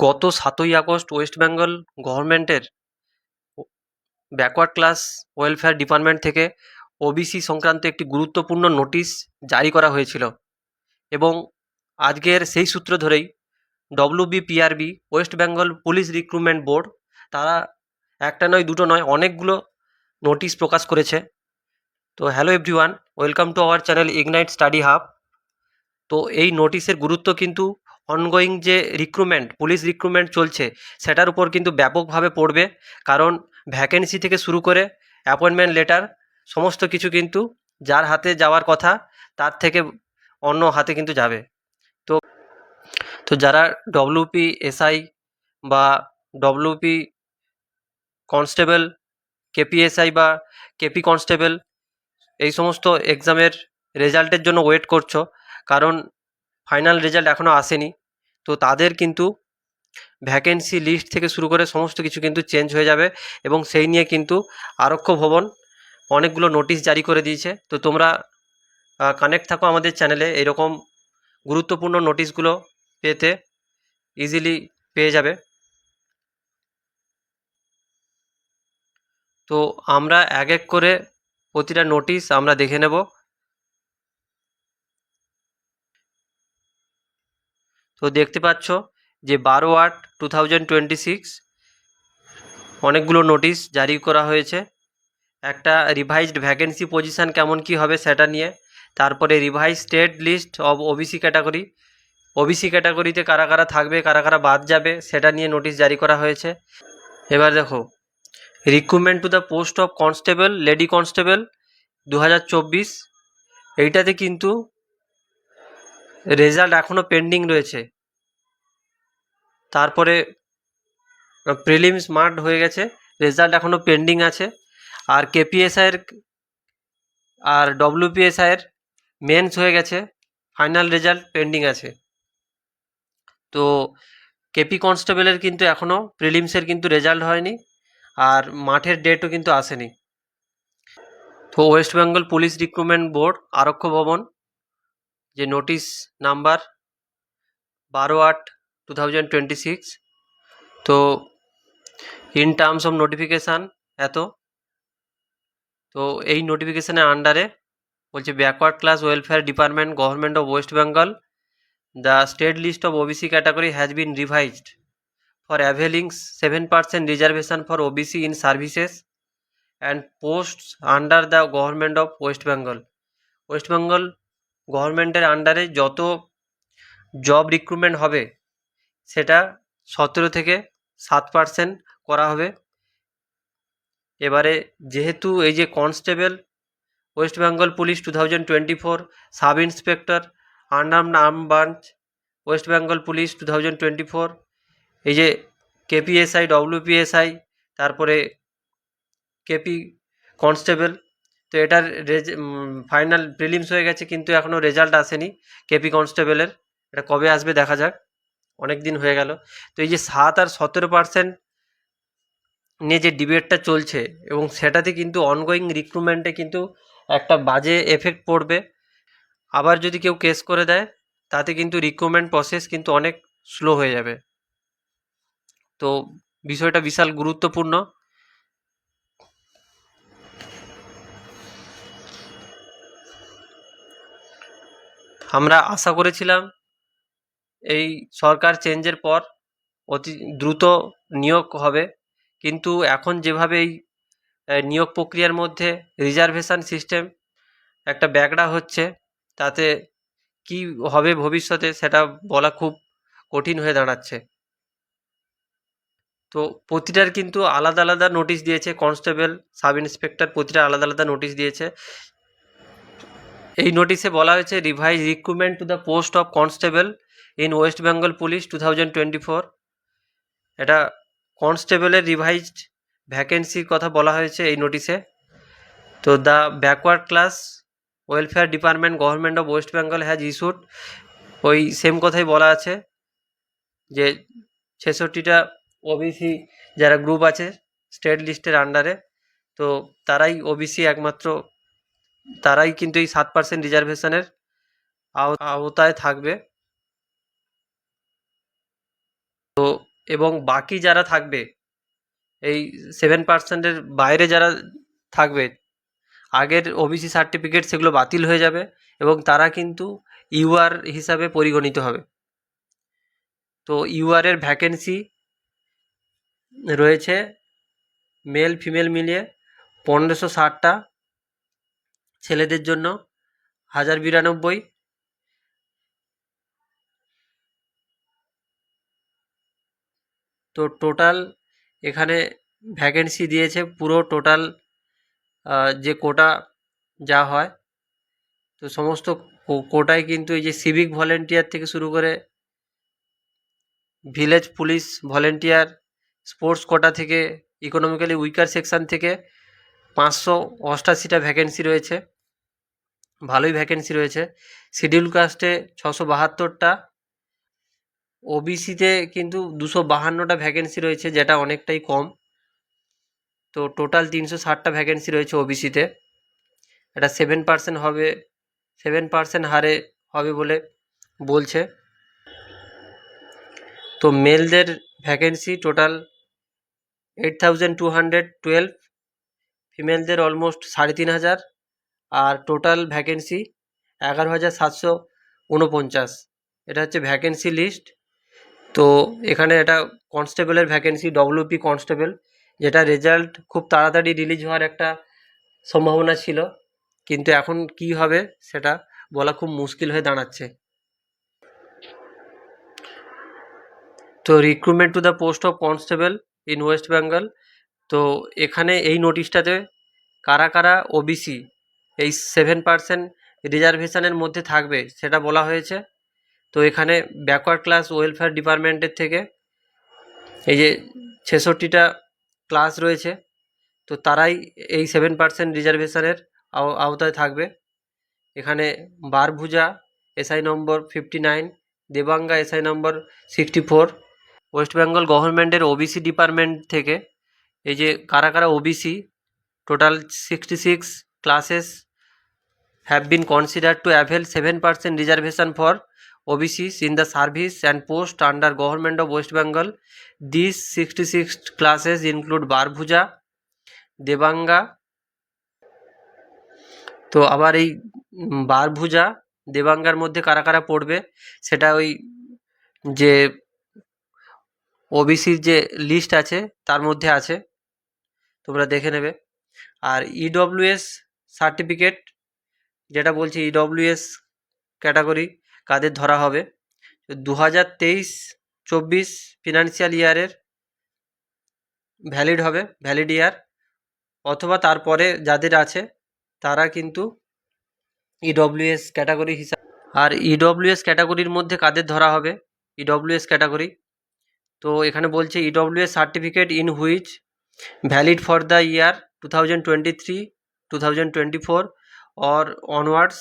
গত ৭ই August West Bengal গভর্নমেন্টের ব্যাকওয়ার্ড ক্লাস ওয়েলফেয়ার ডিপার্টমেন্ট থেকে ওবিসি সংক্রান্ত একটি গুরুত্বপূর্ণ নোটিশ জারি করা হয়েছিল এবং আজকের সেই সূত্র ধরেই ডব্লিউবিপিআরবি West Bengal police recruitment board তারা একটা নয় দুটো নয় অনেকগুলো নোটিশ প্রকাশ করেছে। তো hello everyone, welcome to our channel ignite study hub. তো এই নোটিশের গুরুত্ব কিন্তু অনগোয়িং যে পুলিশ রিক্রুটমেন্ট চলছে সেটার উপর কিন্তু ব্যাপকভাবে পড়বে, কারণ ভ্যাকেন্সি থেকে শুরু করে অ্যাপয়েন্টমেন্ট লেটার সমস্ত কিছু কিন্তু যার হাতে যাওয়ার কথা তার থেকে অন্য হাতে কিন্তু যাবে। তো তো যারা ডব্লিউপি এসআই বা ডব্লিউপি কনস্টেবল, কেপিএসআই বা কেপি কনস্টেবল এই সমস্ত এক্সামের রেজাল্টের জন্য ওয়েট করছো, কারণ ফাইনাল রেজাল্ট এখনও আসেনি, তো তাদের কিন্তু ভ্যাকেন্সি লিস্ট থেকে শুরু করে সমস্ত কিছু কিন্তু চেঞ্জ হয়ে যাবে এবং সেই নিয়ে কিন্তু আরক্ষ ভবন অনেকগুলো নোটিশ জারি করে দিয়েছে। তো তোমরা কানেক্ট থাকো আমাদের চ্যানেলে, এরকম গুরুত্বপূর্ণ নোটিশগুলো পেতে ইজিলি পেয়ে যাবে। তো আমরা এক এক করে প্রতিটা নোটিশ আমরা দেখে নেব। তো দেখতে পাচ্ছ যে 12/8/2026 অনেকগুলো নোটিশ জারি করা হয়েছে। একটা রিভাইজড ভ্যাকেন্সি পজিশান কেমন কি হবে সেটা নিয়ে, তারপরে revise state list of OBC category, OBC ক্যাটাগরিতে কারা কারা থাকবে কারা কারা বাদ যাবে সেটা নিয়ে নোটিশ জারি করা হয়েছে। এবার দেখো, recruitment to the post of constable, lady constable 2024, এইটাতে কিন্তু রেজাল্ট এখনও পেন্ডিং রয়েছে। তারপরে প্রিলিমস মার্কড হয়ে গেছে, রেজাল্ট এখনও পেন্ডিং আছে। আর কেপিএসআইয়ের আর ডব্লিউপিএসআইয়ের মেন্স হয়ে গেছে, ফাইনাল রেজাল্ট পেন্ডিং আছে। তো কেপি কনস্টেবলের কিন্তু এখনও প্রিলিমসের কিন্তু রেজাল্ট হয়নি, আর মাঠের ডেটও কিন্তু আসেনি। তো West Bengal police recruitment board Araksha Bhavan যে নোটিশ নাম্বার 12/8/2026, তো ইন টার্মস অফ নোটিফিকেশান এত, তো এই নোটিফিকেশানের আন্ডারে বলছে backward class welfare department government of West Bengal, the state list of OBC category has been revised for availing 7% reservation for OBC in services and posts under the government of West Bengal. West Bengal গভর্নমেন্টের আন্ডারে যত job recruitment হবে সেটা 17 থেকে 7% করা হবে। এবারে যেহেতু এই যে constable West Bengal police 2024, sub inspector unarmed arm branch West Bengal police 2024, এই যে কেপিএসআই, ডব্লিউপিএসআই, তারপরে কেপি কনস্টেবল, তো এটার ফাইনাল প্রিলিমস হয়ে গেছে কিন্তু এখনও রেজাল্ট আসেনি কেপি কনস্টেবলের। এটা কবে আসবে দেখা যাক, অনেক দিন হয়ে গেল। তো এই যে 7 আর 17% নিয়ে যে ডিবেটটা চলছে এবং সেটাতে কিন্তু অনগোয়িং রিক্রুটমেন্টে কিন্তু একটা বাজে এফেক্ট পড়বে। আবার যদি কেউ কেস করে দেয় তাতে কিন্তু রিক্রুটমেন্ট প্রসেস কিন্তু অনেক স্লো হয়ে যাবে। তো বিষয়টা বিশাল গুরুত্বপূর্ণ। আমরা আশা করেছিলাম এই সরকার চেঞ্জের পর অতি দ্রুত নিয়োগ হবে, কিন্তু এখন যেভাবে এই নিয়োগ প্রক্রিয়ার মধ্যে রিজার্ভেশন সিস্টেম একটা ব্যাগড়া হচ্ছে, তাতে কি হবে ভবিষ্যতে সেটা বলা খুব কঠিন হয়ে দাঁড়াচ্ছে। তো প্রতিটার কিন্তু আলাদা আলাদা নোটিশ দিয়েছে, কনস্টেবল, সাব ইন্সপেক্টর প্রতিটা আলাদা আলাদা নোটিশ দিয়েছে। এই নোটিশে বলা হয়েছে revise recruitment to the post of constable in West Bengal police 2024, এটা কনস্টেবলের রিভাইজড ভ্যাকেন্সির কথা বলা হয়েছে এই নোটিশে। তো the backward class welfare department government of West Bengal has issued, ওই সেম কথাই বলা আছে যে 66টা ওবিসি যারা গ্রুপ আছে স্টেট লিস্টের আন্ডারে, তো তারাই ওবিসি একমাত্র, তারাই কিন্তু এই 7% রিজার্ভেশনের আওতায় থাকবে। তো এবং বাকি যারা থাকবে এই 7%-এর বাইরে যারা থাকবে আগের ওবিসি সার্টিফিকেট সেগুলো বাতিল হয়ে যাবে এবং তারা কিন্তু ইউআর হিসাবে পরিগণিত হবে। তো ইউআরের ভ্যাকেন্সি রয়েছে মেল ফিমেল মিলিয়ে 1560টা, ছেলেদের জন্য 1092। তো টোটাল এখানে ভ্যাকেন্সি দিয়েছে পুরো টোটাল যে কোটা যা হয়, তো সমস্ত কোটায় কিন্তু এই যে সিভিক ভলেন্টিয়ার থেকে শুরু করে village police volunteer, sports quota থেকে, ইকোনমিক্যালি উইকার সেকশন থেকে 588টা ভ্যাকেন্সি রয়েছে, ভালোই ভ্যাকেন্সি রয়েছে। শিডিউল কাস্টে 672টা, ওবিসিতে কিন্তু 252টা ভ্যাকেন্সি রয়েছে, যেটা অনেকটাই কম। তো টোটাল 360টা ভ্যাকেন্সি রয়েছে ওবিসিতে। এটা 7% হবে, 7% হারে হবে বলে বলছে। তো মেলদের ভ্যাকেন্সি টোটাল 8212, ফিমেলদের অলমোস্ট 3500, আর টোটাল ভ্যাকেন্সি 11749। এটা হচ্ছে ভ্যাকেন্সি লিস্ট। তো এখানে এটা কনস্টেবলের ভ্যাকেন্সি, ডব্লিউপি কনস্টেবল, যেটা রেজাল্ট খুব তাড়াতাড়ি রিলিজ হওয়ার একটা সম্ভাবনা ছিল, কিন্তু এখন কি হবে সেটা বলা খুব মুশকিল হয়ে দাঁড়াচ্ছে। তো recruitment to the post of constable in West Bengal. তো এখানে এই নোটিশটাতে কারা কারা ওবিসি এই 7% রিজার্ভেশনের মধ্যে থাকবে সেটা বলা হয়েছে। তো এখানে ব্যাকওয়ার্ড ক্লাস ওয়েলফেয়ার ডিপার্টমেন্টের থেকে এই যে 66টা ক্লাস রয়েছে, তো তারাই এই 7% রিজার্ভেশনের আওতায় থাকবে। এখানে বারভুজা এসআই নম্বর 59, দেবাঙ্গা এসআই নম্বর 64। ওয়েস্ট বেঙ্গল গভর্নমেন্টের ওবিসি ডিপার্টমেন্ট থেকে এই যে কারা কারা OBC, total 66 classes have been considered to avail 7% reservation for OBCs in the service and post under Government of West Bengal. These 66 classes include Barbhuja, Debanga। তো আবার এই বারভুজা দেবাঙ্গার মধ্যে কারা কারা পড়বে সেটা ওই যে ওবিসির যে লিস্ট আছে তার মধ্যে আছে, তোমরা দেখে নেবে। আর ইডব্লিউএস সার্টিফিকেট, যেটা বলছি ইডব্লিউএস ক্যাটাগরি কাদের ধরা হবে, 2023-24 ফিনান্সিয়াল ইয়ারের ভ্যালিড হবে, ভ্যালিড ইয়ার, অথবা তারপরে যাদের আছে তারা কিন্তু ইডব্লিউএস ক্যাটাগরি হিসাবে। আর ইডব্লিউএস ক্যাটাগরির মধ্যে কাদের ধরা হবে ইডব্লিউএস ক্যাটাগরি, তো এখানে বলছে EWS certificate in which valid for the year 2023-2024 or onwards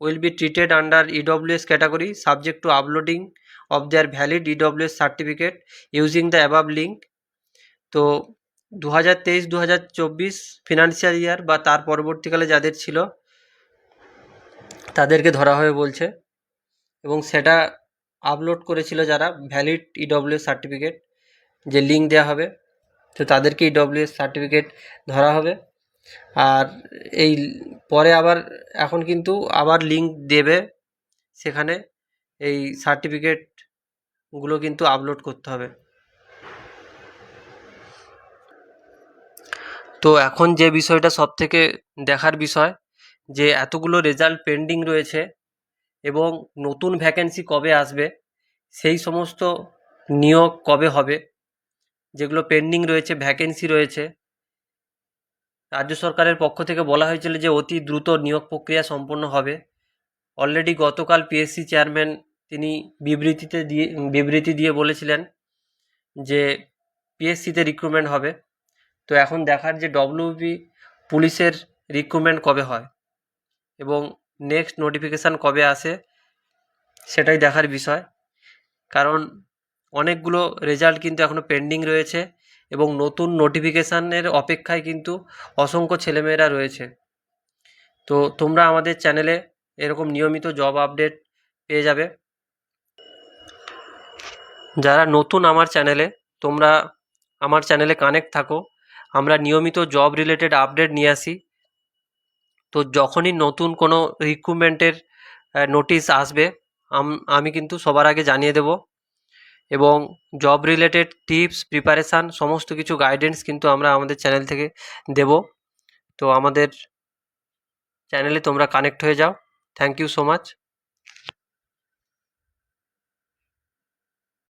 will be treated under EWS category subject to uploading of their valid EWS certificate using the above link। তো 2023-2024 financial year বা তার পরবর্তীকালে যাদের ছিল তাদেরকে ধরা হবে বলছে, এবং সেটা আপলোড করেছিল যারা ভ্যালিড ইডব্লিউএস সার্টিফিকেট, যে লিঙ্ক দেওয়া হবে, তো তাদেরকে ইডব্লিউএস সার্টিফিকেট ধরা হবে। আর এই পরে আবার এখন কিন্তু আবার লিঙ্ক দেবে, সেখানে এই সার্টিফিকেটগুলো কিন্তু আপলোড করতে হবে। তো এখন যে বিষয়টা সবথেকে দেখার বিষয়, যে এতগুলো রেজাল্ট পেন্ডিং রয়েছে এবং নতুন ভ্যাকেন্সি কবে আসবে, সেই সমস্ত নিয়োগ কবে হবে, যেগুলো পেন্ডিং রয়েছে ভ্যাকেন্সি রয়েছে। রাজ্য সরকারের পক্ষ থেকে বলা হয়েছিল যে অতি দ্রুত নিয়োগ প্রক্রিয়া সম্পন্ন হবে। অলরেডি গতকাল পিএসসি চেয়ারম্যান তিনি বিবৃতি দিয়ে বলেছিলেন যে পিএসসিতে রিক্রুটমেন্ট হবে। তো এখন দেখার যে ডব্লিউবি পুলিশের রিক্রুটমেন্ট কবে হয় এবং নেক্সট নোটিফিকেশান কবে আসে সেটাই দেখার বিষয়, কারণ অনেকগুলো রেজাল্ট কিন্তু এখনও পেন্ডিং রয়েছে এবং নতুন নোটিফিকেশানের অপেক্ষায় কিন্তু অসংখ্য ছেলেমেয়েরা রয়েছে। তো তোমরা আমাদের চ্যানেলে এরকম নিয়মিত জব আপডেট পেয়ে যাবে। যারা নতুন আমার চ্যানেলে, তোমরা আমার চ্যানেলে কানেক্ট থাকো। আমরা নিয়মিত জব রিলেটেড আপডেট নিয়ে আসি। তো যখনই নতুন কোনো রিক্রুটমেন্টের নোটিশ আসবে, আমি কিন্তু সবার আগে জানিয়ে দেব। এবং জব রিলেটেড টিপস, প্রিপারেশান, সমস্ত কিছু গাইডেন্স কিন্তু আমরা আমাদের চ্যানেল থেকে দেব। তো আমাদের চ্যানেলে তোমরা কানেক্ট হয়ে যাও। Thank you so much.